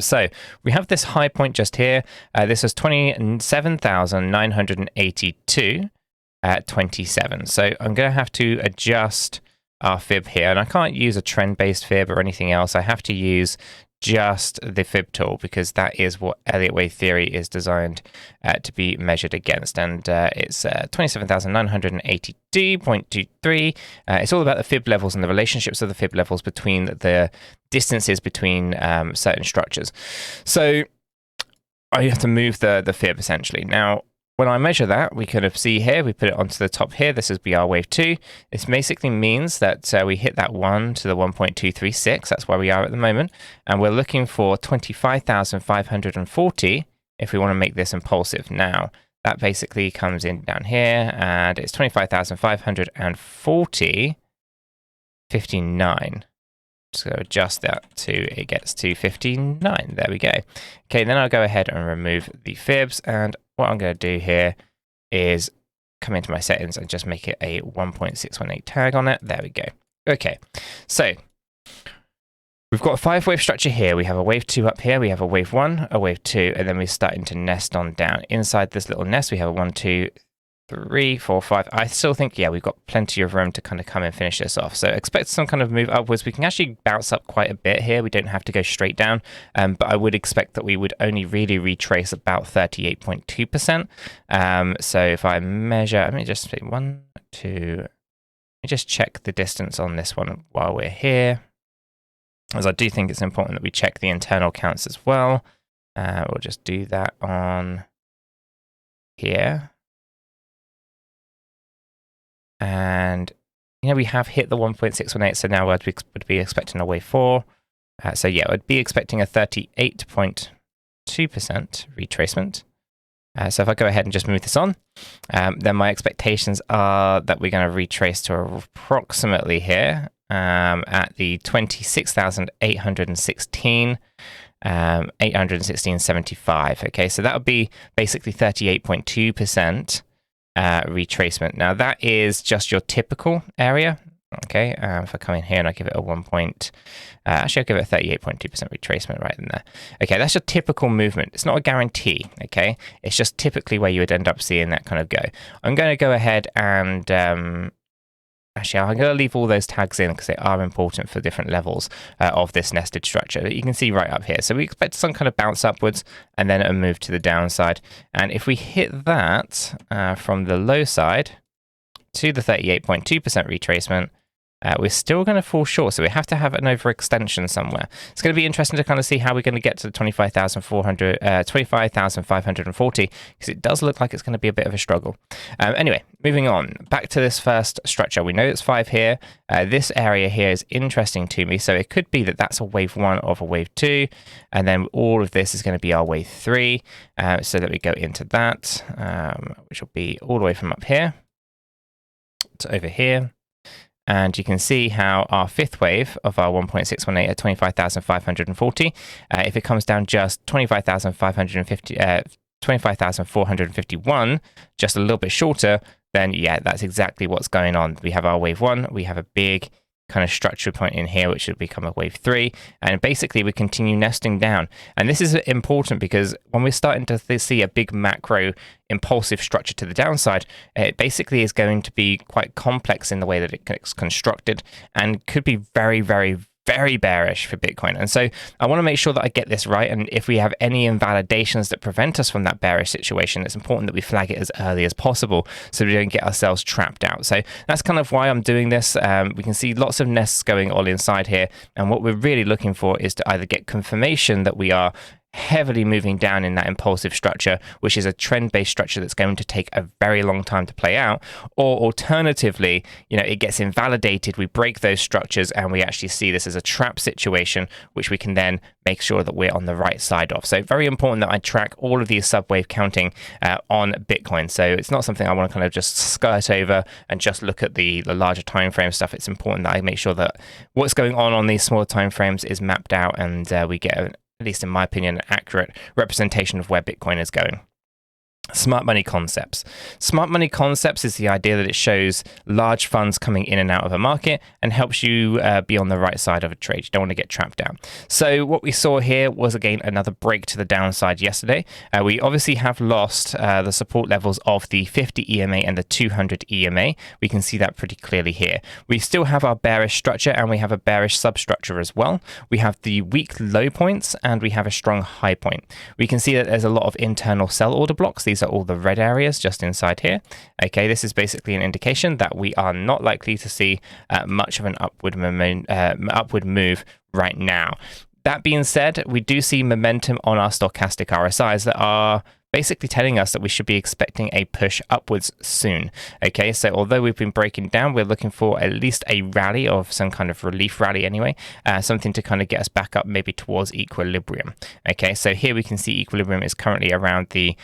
So we have this high point just here. This is 27,982 at 27. So I'm going to have to adjust our fib here, and I can't use a trend-based fib or anything else. I have to use just the fib tool, because that is what Elliott wave theory is designed to be measured against, and it's 27,982.23. It's all about the fib levels and the relationships of the fib levels between the distances between certain structures. So I have to move the fib essentially. Now, when I measure that, we kind of see here, we put it onto the top here. This is BR wave 2. This basically means that we hit that 1 to the 1.236. That's where we are at the moment. And we're looking for 25,540 if we want to make this impulsive. Now, that basically comes in down here, and it's 25,540.59. Just going to adjust that to, it gets to 59. There we go. Okay, then I'll go ahead and remove the fibs. And what I'm going to do here is come into my settings and just make it a 1.618 tag on it. There we go. Okay, so we've got a 5-wave structure here. We have a wave 2 up here. We have a wave 1, a wave 2, and then we're starting to nest on down. Inside this little nest, we have a 1, 2, 3, 4, 5. I still think, yeah, we've got plenty of room to kind of come and finish this off. So expect some kind of move upwards. We can actually bounce up quite a bit here. We don't have to go straight down, but I would expect that we would only really retrace about 38.2%. So if I measure, let me just say 1, 2, let me just check the distance on this one while we're here, as I do think it's important that we check the internal counts as well. We'll just do that on here. And, you know, we have hit the 1.618, so now would be expecting a wave 4. So yeah, I'd be expecting a 38.2% retracement. So if I go ahead and just move this on, then my expectations are that we're going to retrace to approximately here at the 26,816, 816.75. Okay, so that would be basically 38.2%. Retracement. Now that is just your typical area. Okay, if I come in here and I give it a actually I'll give it a 38.2% retracement right in there. Okay, that's your typical movement. It's not a guarantee, okay? It's just typically where you would end up seeing that kind of go. I'm going to go ahead and actually, I'm going to leave all those tags in because they are important for different levels of this nested structure that you can see right up here. So we expect some kind of bounce upwards and then a move to the downside. And if we hit that from the low side to the 38.2% retracement, we're still going to fall short. So we have to have an overextension somewhere. It's going to be interesting to kind of see how we're going to get to the 25,540, because it does look like it's going to be a bit of a struggle. Anyway, moving on back to this first structure. We know it's 5 here. This area here is interesting to me. So it could be that that's a wave 1 of a wave 2. And then all of this is going to be our wave 3. So that we go into that, which will be all the way from up here to over here. And you can see how our 5th wave of our 1.618 at 25,540, if it comes down just 25,451, just a little bit shorter, then yeah, that's exactly what's going on. We have our wave 1, we have a big kind of structure point in here, which should become a wave 3. And basically we continue nesting down. And this is important because when we're starting to see a big macro impulsive structure to the downside, it basically is going to be quite complex in the way that it's constructed and could be very, very, very bearish for Bitcoin. And so I want to make sure that I get this right. And if we have any invalidations that prevent us from that bearish situation, it's important that we flag it as early as possible so we don't get ourselves trapped out. So that's kind of why I'm doing this. We can see lots of nests going all inside here. And what we're really looking for is to either get confirmation that we are heavily moving down in that impulsive structure, which is a trend-based structure that's going to take a very long time to play out, or alternatively, you know, it gets invalidated, we break those structures and we actually see this as a trap situation, which we can then make sure that we're on the right side of. So very important that I track all of these subwave counting on Bitcoin. So it's not something I want to kind of just skirt over and just look at the larger time frame stuff. It's important that I make sure that what's going on these smaller time frames is mapped out and we get at least in my opinion, an accurate representation of where Bitcoin is going. Smart money concepts. Smart money concepts is the idea that it shows large funds coming in and out of a market and helps you be on the right side of a trade. You don't want to get trapped out. So what we saw here was, again, another break to the downside yesterday. We obviously have lost the support levels of the 50 EMA and the 200 EMA. We can see that pretty clearly here. We still have our bearish structure and we have a bearish substructure as well. We have the weak low points and we have a strong high point. We can see that there's a lot of internal sell order blocks. These are all the red areas just inside here. Okay, this is basically an indication that we are not likely to see much of an upward move right now. That being said, we do see momentum on our stochastic RSIs that are basically telling us that we should be expecting a push upwards soon. Okay, so although we've been breaking down, we're looking for at least a rally of some kind of relief rally anyway, something to kind of get us back up maybe towards equilibrium. Okay, so here we can see equilibrium is currently around the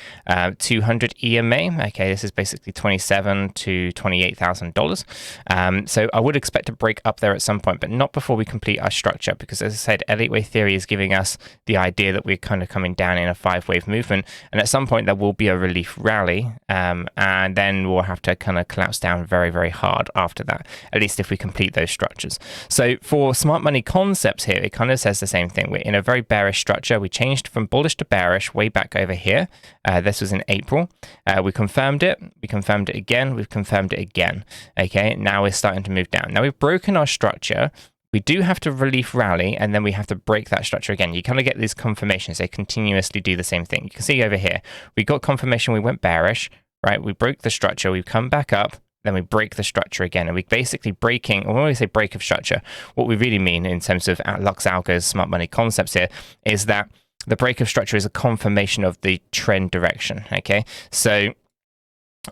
200 EMA. Okay, this is basically $27,000 to $28,000. So I would expect to break up there at some point, but not before we complete our structure, because as I said, elite wave theory is giving us the idea that we're kind of coming down in a 5-wave movement, and at some point there will be a relief rally, and then we'll have to kind of collapse down very, very hard after that, at least if we complete those structures. So for smart money concepts here, it kind of says the same thing. We're in a very bearish structure. We changed from bullish to bearish way back over here. This was in April. We confirmed it. We confirmed it again. We've confirmed it again. Okay, now we're starting to move down. Now we've broken our structure. We do have to relief rally, and then we have to break that structure again. You kind of get these confirmations. They continuously do the same thing. You can see over here, we got confirmation we went bearish, right? We broke the structure, we come back up, then we break the structure again. And we're basically breaking, or when we say break of structure, what we really mean in terms of 𝗕𝗓𝗪𝗏's smart money concepts here is that the break of structure is a confirmation of the trend direction, okay? So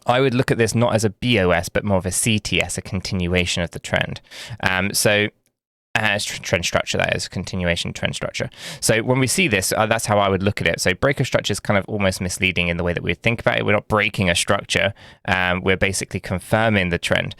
I would look at this not as a BOS, but more of a CTS, a continuation of the trend. Trend structure, that is, continuation trend structure. So when we see this, that's how I would look at it. So break of structure is kind of almost misleading in the way that we think about it. We're not breaking a structure. We're basically confirming the trend.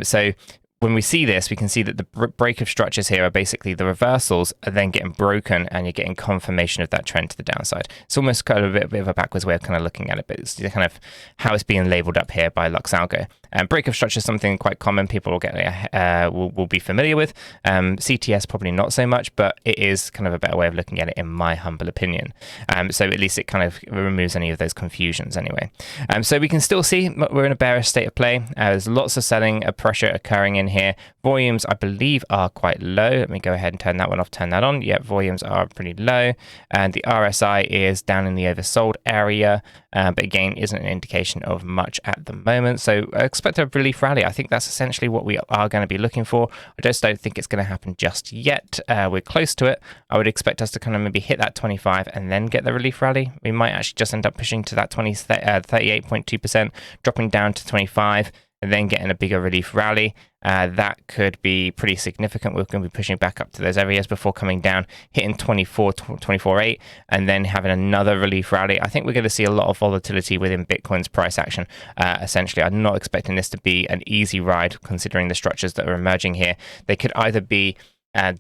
So when we see this, we can see that the break of structures here are basically the reversals are then getting broken, and you're getting confirmation of that trend to the downside. It's almost kind of a bit of a backwards way of kind of looking at it, but it's kind of how it's being labeled up here by 𝗕𝗓𝗪𝗏. Break of structure is something quite common. People will get will be familiar with. CTS probably not so much, but it is kind of a better way of looking at it, in my humble opinion. So at least it kind of removes any of those confusions anyway. So we can still see we're in a bearish state of play. There's lots of selling pressure occurring in here. Volumes, I believe, are quite low. Let me go ahead and turn that one off, turn that on. Yeah, volumes are pretty low. And the RSI is down in the oversold area, but again, isn't an indication of much at the moment. So I expect a relief rally. I think that's essentially what we are going to be looking for. I just don't think it's going to happen just yet. We're close to it. I would expect us to kind of maybe hit that 25 and then get the relief rally. We might actually just end up pushing to that 38.2%, dropping down to 25, and then getting a bigger relief rally. That could be pretty significant. We're going to be pushing back up to those areas before coming down, hitting 24.8, and then having another relief rally. I think we're going to see a lot of volatility within Bitcoin's price action. Essentially, I'm not expecting this to be an easy ride, considering the structures that are emerging here. They could either be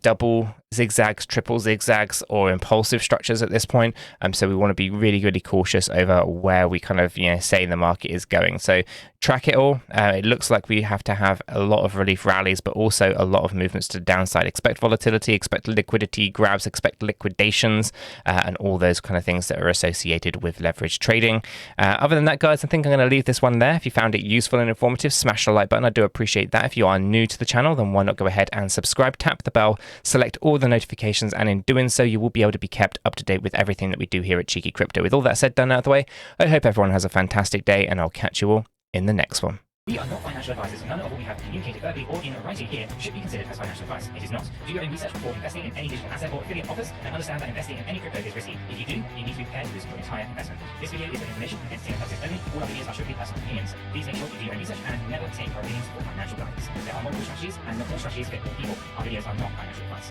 double zigzags, triple zigzags, or impulsive structures at this point. So we want to be really, really cautious over where we kind of, say the market is going. So track it all. It looks like we have to have a lot of relief rallies, but also a lot of movements to the downside. Expect volatility, expect liquidity grabs, expect liquidations, and all those kind of things that are associated with leverage trading. Other than that, guys, I think I'm going to leave this one there. If you found it useful and informative, smash the like button. I do appreciate that. If you are new to the channel, then why not go ahead and subscribe, tap the bell, select all the notifications, and in doing so, you will be able to be kept up to date with everything that we do here at Cheeky Crypto. With all that said, done out of the way, I hope everyone has a fantastic day, and I'll catch you all in the next one. We are not financial advisors. None of what we have communicated verbally or in writing here should be considered as financial advice. It is not. Do your own research before investing in any digital asset or affiliate offers, and understand that investing in any crypto is risky. If you do, you need to be prepared to lose your entire investment. This video is for information and entertainment purposes only. All our videos are strictly personal opinions. Please make sure you do your own research and never take our opinions for financial guidance. There are multiple strategies, and not all strategies fit all people. Our videos are not financial advice.